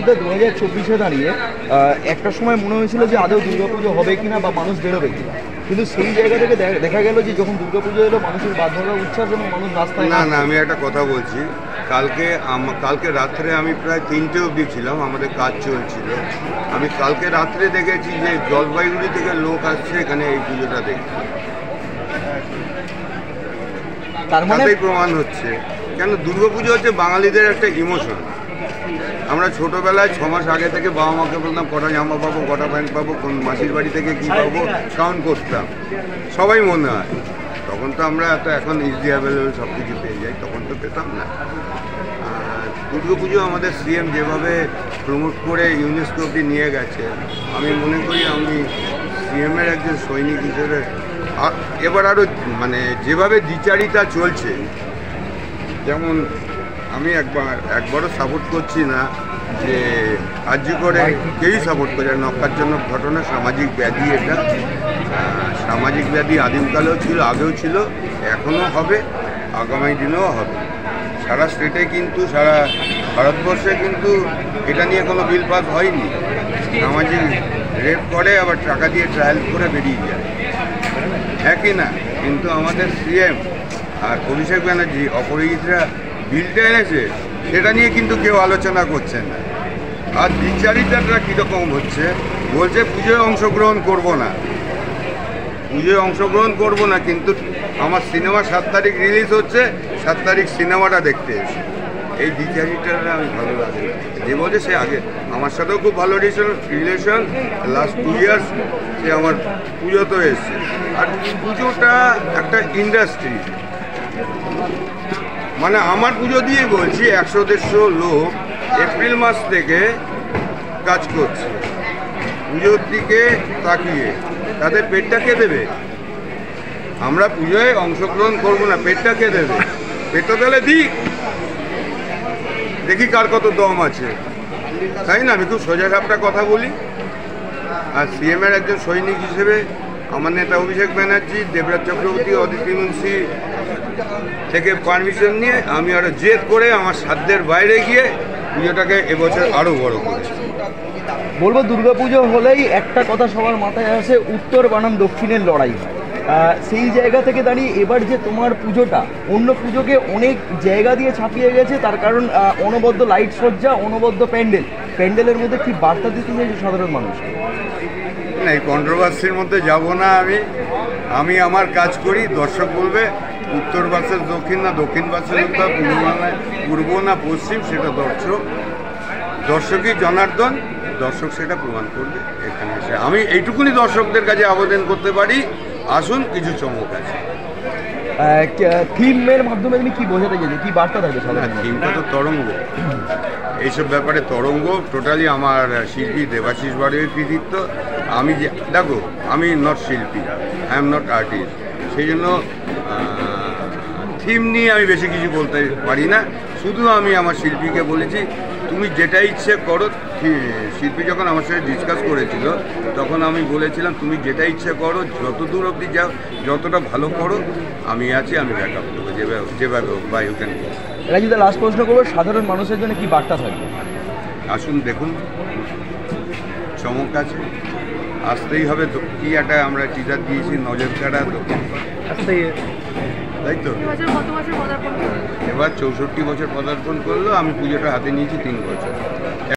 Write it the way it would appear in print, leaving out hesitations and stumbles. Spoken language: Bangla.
2024-এ দাঁড়িয়ে একটা সময় মনে হয়েছিল যে আদৌ দুর্গাপুজো হবে কিনা বা মানুষ বেরোবে কিনা, কিন্তু সেই জায়গা থেকে দেখা গেল যে যখন দুর্গাপুজো এলো মানুষের বাধ্যতা উচ্ছ্বাস এবং মানুষ রাস্তায় না। আমি একটা কথা বলছি, কালকে রাত্রে আমি প্রায় 3টে অবধি ছিলাম, আমাদের কাজ চলছিল। আমি কালকে রাত্রে দেখেছি যে জলপাইগুড়ি থেকে লোক আসছে এখানে এই পুজোটা দেখতে। তার মানেই প্রমাণ হচ্ছে, কেন দুর্গাপুজো হচ্ছে বাঙালিদের একটা ইমোশন। আমরা ছোটোবেলায় 6 মাস আগে থেকে বাবা মাকে বলতাম কটা জামা পাবো, কটা প্যান্ট পাবো, কোন মাসির বাড়ি থেকে কী পাবো কাউন্ট করতাম, সবাই মনে হয়। তখন তো আমরা এখন ইজি অ্যাভেলেবেল সব কিছু পেয়ে যাই, তখন তো পেতাম না। দুর্গাপুজো আমাদের সিএম যেভাবে প্রমোট করে ইউনেস্কো অবধি নিয়ে গেছে, আমি মনে করি আমি সিএমের একজন সৈনিক হিসেবে এবার আরও যেভাবে দ্বিচারিতা চলছে, যেমন আমি একবারও সাপোর্ট করছি না যে কার্যকরে কেউই সাপোর্ট করে নক্কারজনক ঘটনা, সামাজিক ব্যাধি। এটা সামাজিক ব্যাধি আদিমকালেও ছিল, আগেও ছিল, এখনও হবে, আগামী দিনেও হবে। সারা স্টেটে কিন্তু, সারা ভারতবর্ষে কিন্তু এটা নিয়ে কোনো বিল পাস হয়নি। সামাজিক রেপ করে আবার টাকা দিয়ে ট্রায়াল করে বেরিয়ে যায়, একই না। কিন্তু আমাদের সিএম আর অভিষেক ব্যানার্জি অপরাজিতরা বিলটা এনেছে, সেটা নিয়ে কিন্তু কেউ আলোচনা করছে না। আর দ্বিচারিতাটা কীরকম হচ্ছে, বলছে পুজোয় অংশগ্রহণ করব না, কিন্তু আমার সিনেমা 7 তারিখ রিলিজ হচ্ছে, 7 তারিখ সিনেমাটা দেখতে এসে। এই দ্বিচারিতাটা আমি ভালো লাগে। যে বলছে সে আগে আমার সাথেও খুব ভালো রিলেশন, লাস্ট 2 ইয়ার্স সে আমার পুজোতেও এসছে। আর পুজোটা একটা ইন্ডাস্ট্রি, আমার পুজো দিয়ে বলছি 100-150 লোক এপ্রিল মাস থেকে কাজ করছে পুজোর দিকে তাকিয়ে। তাদের পেটটা কে দেবে? আমরা পুজোয় অংশগ্রহণ করবো না, পেটটা কে দেবে? পেটটা তাহলে দিক, দেখি কার কত দম আছে, তাই না? আমি খুব সোজা সাপটা কথা বলি। আর সিএমের একজন সৈনিক হিসেবে আমার নেতা অভিষেক ব্যানার্জি, দেবরাজ চক্রবর্তী, অদিতি মুন্সি থেকে পারমিশন নিয়ে আমি আরও জেদ করে আমার সাধ্যের বাইরে গিয়ে পুজোটাকে এবছর আরও বড় করেছি। বলবো দুর্গাপুজো হলেই একটা কথা সবার মাথায় আসে, উত্তর বনাম দক্ষিণের লড়াই। সেই জায়গা থেকে দাঁড়িয়ে এবার যে তোমার পুজোটা অন্য পুজোকে অনেক জায়গা দিয়ে ছাপিয়ে গেছে, তার কারণ অনবদ্য লাইট সজ্জা, অনবদ্য প্যান্ডেলের মধ্যে কি বার্তা দিতে চাইছে সাধারণ মানুষ? না, এই কন্ট্রোভার্সির মধ্যে যাব না। আমি আমার কাজ করি, দর্শক বলবে উত্তর ভার্সেস দক্ষিণ, না দক্ষিণ ভার্সেস উত্তর, পূর্ব না পশ্চিম, সেটা দর্শকই জনার্দন, দর্শক সেটা প্রমাণ করবে এখানে এসে। আমি এইটুকুনি দর্শকদের কাছে আবেদন করতে পারি, আসুন, কিছু চমক আছে। থিমের মাধ্যমে তুমি কি বোঝাতে চাইছো, কি বার্তা থাকবে? থিমটা তো তরঙ্গ, এইসব ব্যাপারে তরঙ্গ টোটালি আমার শিল্পী দেবাশিস বাড়ির কৃতিত্ব। দেখো, আমি নট শিল্পী, আই এম নট আর্টিস্ট, সেই জন্য থিম নিয়ে আমি বেশি কিছু বলতে পারি না। শুধু আমি আমার শিল্পীকে বলেছি তুমি যেটা ইচ্ছে করো। শিল্পী যখন আমার সাথে ডিসকাস করেছিল তখন আমি বলেছিলাম তুমি যেটা ইচ্ছে করো, যত দূর অবধি যাও, যতটা ভালো করো, আমি আছি, আমি ব্যাকআপ দেবো যেভাবে হোক, বা ইউ ক্যান গো। এটা যদি লাস্ট প্রশ্ন করবো, সাধারণ মানুষের জন্য কি বার্তা থাকবে? আসুন, দেখুন, চমক আছে, আসতেই হবে। কি একটা আমরা টিজার দিয়েছি, নজর কাড়া, তাই তো। এবার 64 বছর পদার্পণ করলো, আমি পুজোটা হাতে নিয়েছি 3 বছর।